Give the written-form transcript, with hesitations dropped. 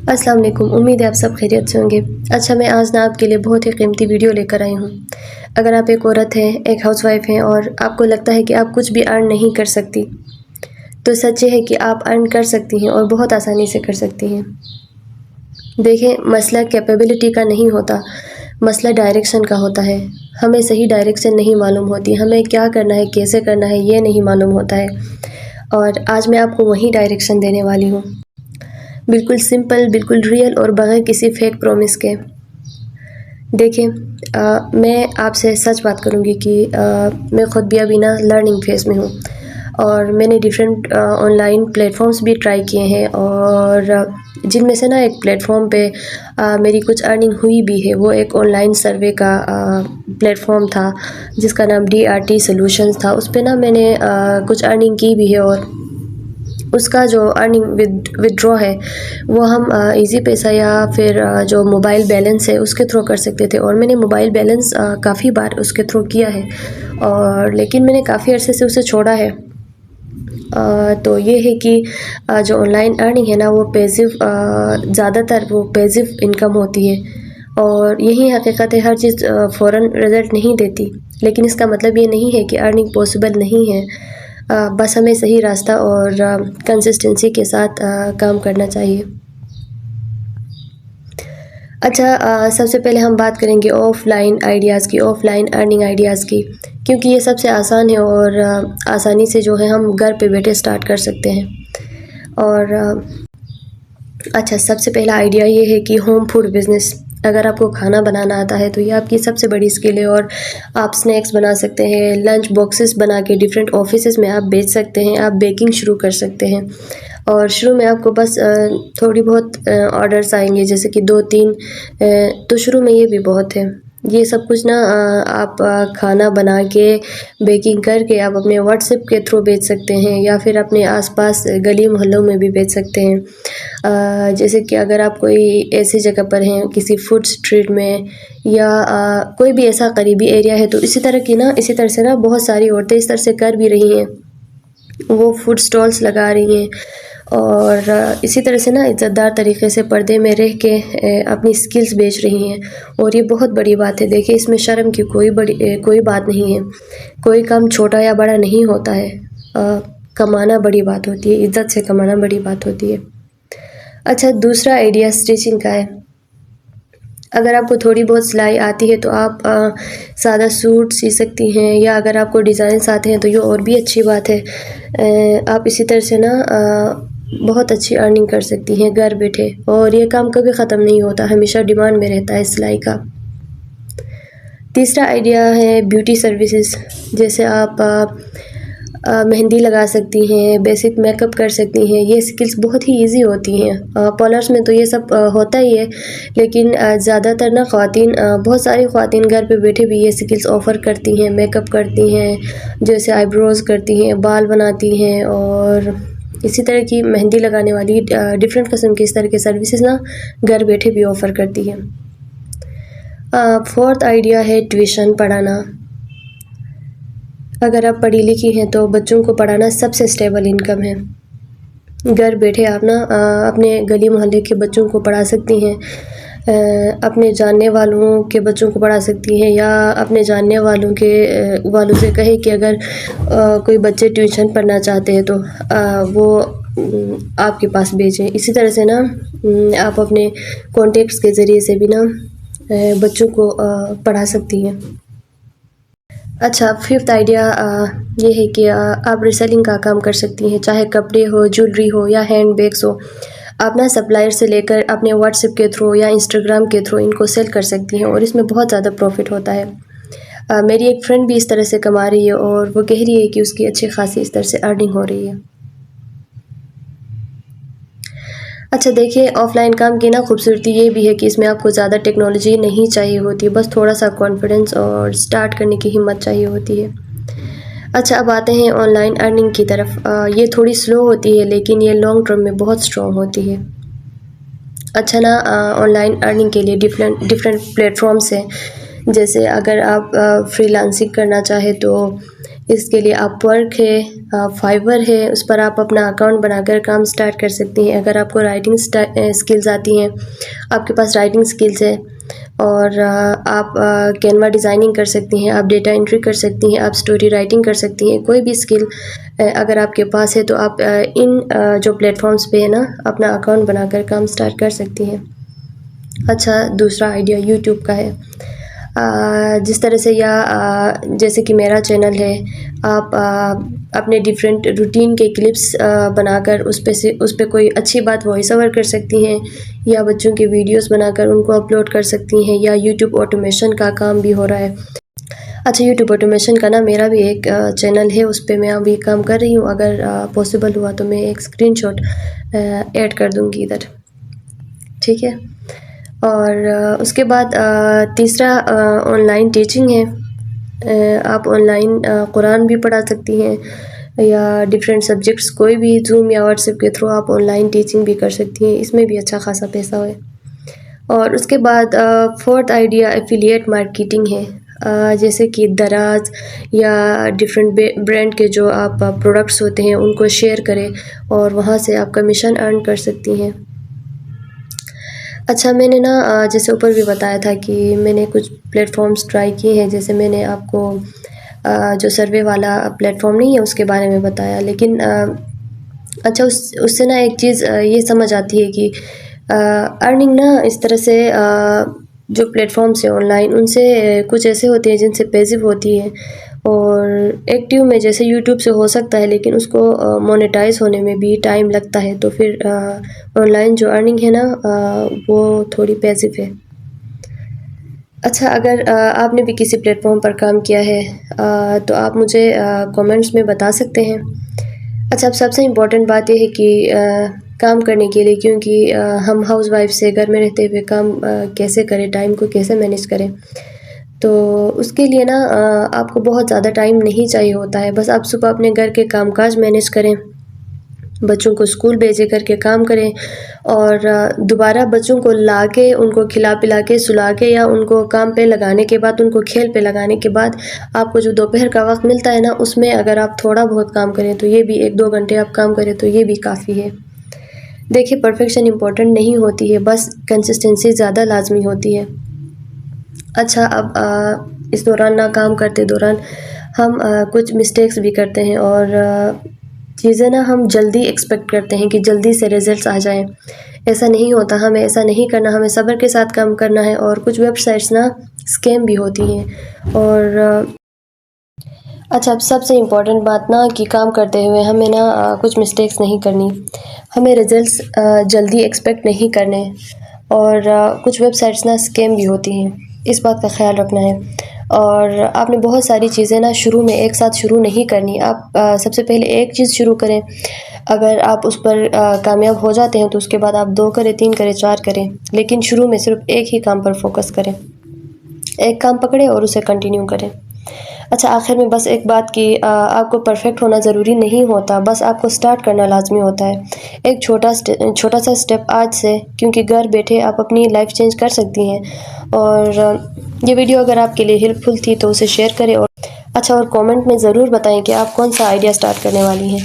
अस्सलाम वालेकुम। उम्मीद है आप सब खैरियत से होंगे। अच्छा, मैं आज ना आपके लिए बहुत ही कीमती वीडियो लेकर आई हूँ। अगर आप एक औरत हैं, एक हाउसवाइफ हैं और आपको लगता है कि आप कुछ भी अर्न नहीं कर सकती, तो सच ये है कि आप अर्न कर सकती हैं और बहुत आसानी से कर सकती हैं। देखें, मसला कैपेबिलिटी का नहीं होता, मसला डायरेक्शन का होता है। हमें सही डायरेक्शन नहीं मालूम होती, हमें क्या करना है, कैसे करना है, ये नहीं मालूम होता है। और आज मैं आपको वही डायरेक्शन देने वाली हूँ, बिल्कुल सिंपल, बिल्कुल रियल और बगैर किसी फेक प्रॉमिस के। देखें, मैं आपसे सच बात करूँगी कि मैं ख़ुद भी अभी ना लर्निंग फेज़ में हूँ और मैंने डिफरेंट ऑनलाइन प्लेटफॉर्म्स भी ट्राई किए हैं और जिनमें से ना एक प्लेटफॉर्म पे मेरी कुछ अर्निंग हुई भी है। वो एक ऑनलाइन सर्वे का प्लेटफॉर्म था जिसका नाम DRT सॉल्यूशंस था। उस पे ना मैंने कुछ अर्निंग की भी है और उसका जो अर्निंग विदड्रॉ है वो हम इजी पैसा या फिर जो मोबाइल बैलेंस है उसके थ्रू कर सकते थे। और मैंने मोबाइल बैलेंस काफ़ी बार उसके थ्रू किया है और लेकिन मैंने काफ़ी अरसे से उसे छोड़ा है। तो ये है कि जो ऑनलाइन अर्निंग है ना वो पैसिव, ज़्यादातर वो पैसिव इनकम होती है और यही हकीकत है। हर चीज़ फ़ौरन रिज़ल्ट नहीं देती, लेकिन इसका मतलब ये नहीं है कि अर्निंग पॉसिबल नहीं है। बस हमें सही रास्ता और कंसिस्टेंसी के साथ काम करना चाहिए। अच्छा, सबसे पहले हम बात करेंगे ऑफ़लाइन आइडियाज़ की, ऑफ़लाइन अर्निंग आइडियाज़ की, क्योंकि ये सबसे आसान है और आसानी से जो है हम घर पे बैठे स्टार्ट कर सकते हैं। और अच्छा, सबसे पहला आइडिया ये है कि होम फूड बिज़नेस। अगर आपको खाना बनाना आता है तो ये आपकी सबसे बड़ी स्किल है और आप स्नैक्स बना सकते हैं, लंच बॉक्सेस बना के डिफरेंट ऑफिसेज़ में आप बेच सकते हैं, आप बेकिंग शुरू कर सकते हैं। और शुरू में आपको बस थोड़ी बहुत ऑर्डर्स आएंगे, जैसे कि 2-3, तो शुरू में ये भी बहुत है। ये सब कुछ ना आप खाना बना के बेकिंग करके आप अपने व्हाट्सएप के थ्रू बेच सकते हैं या फिर अपने आसपास गली मोहल्लों में भी बेच सकते हैं। जैसे कि अगर आप कोई ऐसी जगह पर हैं, किसी फूड स्ट्रीट में या कोई भी ऐसा करीबी एरिया है, तो इसी तरह से ना बहुत सारी औरतें इस तरह से कर भी रही हैं। वो फूड स्टॉल्स लगा रही हैं और इसी तरह से ना इज़्ज़तदार तरीक़े से पर्दे में रह के अपनी स्किल्स बेच रही हैं और ये बहुत बड़ी बात है। देखिए, इसमें शर्म की कोई बात नहीं है। कोई काम छोटा या बड़ा नहीं होता है। कमाना बड़ी बात होती है, इज़्ज़त से कमाना बड़ी बात होती है। अच्छा, दूसरा आइडिया स्टिचिंग का है। अगर आपको थोड़ी बहुत सिलाई आती है तो आप सादा सूट सी सकती हैं, या अगर आपको डिज़ाइंस आते हैं तो ये और भी अच्छी बात है। आप इसी तरह से ना बहुत अच्छी अर्निंग कर सकती हैं घर बैठे और ये काम कभी ख़त्म नहीं होता, हमेशा डिमांड में रहता है सिलाई का। तीसरा आइडिया है ब्यूटी सर्विसेज। जैसे आप मेहंदी लगा सकती हैं, बेसिक मेकअप कर सकती हैं। ये स्किल्स बहुत ही इजी होती हैं। पार्लर्स में तो ये सब होता ही है, लेकिन ज़्यादातर ना ख़वातीन, बहुत सारी ख़वातीन घर पे बैठे भी ये स्किल्स ऑफ़र करती हैं। मेकअप करती हैं, जैसे आईब्रोज़ करती हैं, बाल बनाती हैं और इसी तरह की मेहंदी लगाने वाली डिफरेंट किस्म की इस तरह की सर्विसेज ना घर बैठे भी ऑफ़र करती हैं। फोर्थ आइडिया है ट्यूशन पढ़ाना। अगर आप पढ़ी लिखी हैं तो बच्चों को पढ़ाना सबसे स्टेबल इनकम है। घर बैठे आप ना अपने गली मोहल्ले के बच्चों को पढ़ा सकती हैं, अपने जानने वालों के बच्चों को पढ़ा सकती हैं, या अपने जानने वालों से कहे कि अगर कोई बच्चे ट्यूशन पढ़ना चाहते हैं तो वो आपके पास भेजें। इसी तरह से ना आप अपने कॉन्टेक्ट्स के ज़रिए से भी ना बच्चों को पढ़ा सकती हैं। अच्छा, फिफ्थ आइडिया ये है कि आप रीसेलिंग का काम कर सकती हैं, चाहे कपड़े हो, ज्वेलरी हो या हैंड बैग्स हो। आप ना सप्लायर से लेकर अपने व्हाट्सएप के थ्रू या इंस्टाग्राम के थ्रू इनको सेल कर सकती हैं और इसमें बहुत ज़्यादा प्रॉफिट होता है। मेरी एक फ्रेंड भी इस तरह से कमा रही है और वो कह रही है कि उसकी अच्छी खासी इस तरह से अर्निंग हो रही है। अच्छा, देखिए, ऑफ़लाइन काम की ना खूबसूरती ये भी है कि इसमें आपको ज़्यादा टेक्नोलॉजी नहीं चाहिए होती, बस थोड़ा सा कॉन्फिडेंस और स्टार्ट करने की हिम्मत चाहिए होती है। अच्छा, अब आते हैं ऑनलाइन अर्निंग की तरफ। ये थोड़ी स्लो होती है लेकिन ये लॉन्ग टर्म में बहुत स्ट्रॉन्ग होती है। अच्छा ना, ऑनलाइन अर्निंग के लिए डिफरेंट प्लेटफॉर्म्स हैं। जैसे अगर आप फ्रीलांसिंग करना चाहे तो اس کے لیے اپ ورک ہے، فائور ہے، اس پر آپ اپنا اکاؤنٹ بنا کر کام سٹارٹ کر سکتی ہیں۔ اگر آپ کو رائٹنگ سکلز آتی ہیں، آپ کے پاس رائٹنگ سکلز ہے، اور آپ کینوا ڈیزائننگ کر سکتی ہیں، آپ ڈیٹا انٹری کر سکتی ہیں، آپ سٹوری رائٹنگ کر سکتی ہیں، کوئی بھی اسکل اگر آپ کے پاس ہے تو آپ ان جو پلیٹ فارمز پہ ہے نا اپنا اکاؤنٹ بنا کر کام سٹارٹ کر سکتی ہیں۔ اچھا، دوسرا آئیڈیا یوٹیوب کا ہے، جس طرح سے یا جیسے کہ میرا چینل ہے، آپ اپنے ڈیفرنٹ روٹین کے کلپس بنا کر اس پہ کوئی اچھی بات وائس اوور کر سکتی ہیں، یا بچوں کے ویڈیوز بنا کر ان کو اپلوڈ کر سکتی ہیں، یا یوٹیوب آٹومیشن کا کام بھی ہو رہا ہے۔ اچھا، یوٹیوب آٹومیشن کا نا میرا بھی ایک چینل ہے، اس پہ میں ابھی کام کر رہی ہوں، اگر پاسبل ہوا تو میں ایک اسکرین شاٹ ایڈ کر دوں گی ادھر، ٹھیک ہے۔ اور اس کے بعد تیسرا آن لائن ٹیچنگ ہے، آپ آن لائن قرآن بھی پڑھا سکتی ہیں، یا ڈفرینٹ سبجیکٹس کوئی بھی زوم یا واٹس ایپ کے تھرو آپ آن لائن ٹیچنگ بھی کر سکتی ہیں، اس میں بھی اچھا خاصا پیسہ ہے۔ اور اس کے بعد فورتھ آئیڈیا ایفیلیٹ مارکیٹنگ ہے، جیسے کہ دراز یا ڈفرینٹ برانڈ کے جو آپ پروڈکٹس ہوتے ہیں ان کو شیئر کریں اور وہاں سے آپ کمیشن ارن کر سکتی ہیں۔ اچھا، میں نے نا جیسے اوپر بھی بتایا تھا کہ میں نے کچھ پلیٹ فارمز ٹرائی کیے ہیں، جیسے میں نے آپ کو جو سروے والا پلیٹ فارم نہیں ہے اس کے بارے میں بتایا، لیکن اچھا اس سے نا ایک چیز یہ سمجھ آتی ہے کہ ارننگ نا اس طرح سے جو پلیٹ فارمس ہیں آن لائن، ان سے کچھ ایسے ہوتے ہیں جن سے پیسو ہوتی ہے، اور ایکٹیو میں جیسے یوٹیوب سے ہو سکتا ہے، لیکن اس کو مونیٹائز ہونے میں بھی ٹائم لگتا ہے، تو پھر آن لائن جو ارننگ ہے نا وہ تھوڑی پیسو ہے۔ اچھا، اگر آپ نے بھی کسی پلیٹ فارم پر کام کیا ہے تو آپ مجھے کومنٹس میں بتا سکتے ہیں۔ اچھا، اب سب سے امپورٹنٹ بات یہ ہے کہ کام کرنے کے لیے، کیونکہ ہم ہاؤس وائف سے گھر میں رہتے ہوئے کام کیسے کریں، ٹائم کو کیسے مینیج کریں، تو اس کے لیے نا آپ کو بہت زیادہ ٹائم نہیں چاہیے ہوتا ہے، بس آپ صبح اپنے گھر کے کام کاج مینیج کریں، بچوں کو اسکول بھیجے کر کے کام کریں، اور دوبارہ بچوں کو لا کے ان کو کھلا پلا کے سلا کے، یا ان کو کام پہ لگانے کے بعد، ان کو کھیل پہ لگانے کے بعد آپ کو جو دوپہر کا وقت ملتا ہے نا، اس میں اگر آپ تھوڑا بہت کام کریں تو یہ بھی 1-2 گھنٹے آپ کام کریں تو یہ بھی کافی ہے۔ دیکھیے، پرفیکشن امپورٹنٹ نہیں ہوتی ہے، بس کنسسٹنسی زیادہ لازمی ہوتی ہے۔ اچھا، اب اس دوران نا کام کرتے دوران ہم کچھ مسٹیکس بھی کرتے ہیں، اور چیزیں نا ہم جلدی ایکسپیکٹ کرتے ہیں کہ جلدی سے ریزلٹس آ جائیں، ایسا نہیں ہوتا، ہمیں ایسا نہیں کرنا، ہمیں صبر کے ساتھ کام کرنا ہے۔ اور کچھ ویب سائٹس نا اسکیم بھی ہوتی ہیں، اور اچھا، اب سب سے امپورٹنٹ بات نا کہ کام کرتے ہوئے ہمیں نا کچھ مسٹیکس نہیں کرنی، ہمیں ریزلٹس جلدی ایکسپیکٹ نہیں کرنے، اور کچھ ویب سائٹس نا اسکیم بھی ہوتی ہیں، اس بات کا خیال رکھنا ہے۔ اور آپ نے بہت ساری چیزیں نا شروع میں ایک ساتھ شروع نہیں کرنی، آپ سب سے پہلے ایک چیز شروع کریں، اگر آپ اس پر کامیاب ہو جاتے ہیں تو اس کے بعد آپ 2 کریں، 3 کریں، 4 کریں، لیکن شروع میں صرف ایک ہی کام پر فوکس کریں، ایک کام پکڑیں اور اسے کنٹینیو کریں۔ اچھا، آخر میں بس ایک بات کہ آپ کو پرفیکٹ ہونا ضروری نہیں ہوتا، بس آپ کو سٹارٹ کرنا لازمی ہوتا ہے، ایک چھوٹا سا سٹیپ آج سے، کیونکہ گھر بیٹھے آپ اپنی لائف چینج کر سکتی ہیں۔ اور یہ ویڈیو اگر آپ کے لیے ہیلپ فل تھی تو اسے شیئر کریں، اور اچھا، اور کومنٹ میں ضرور بتائیں کہ آپ کون سا آئیڈیا سٹارٹ کرنے والی ہیں۔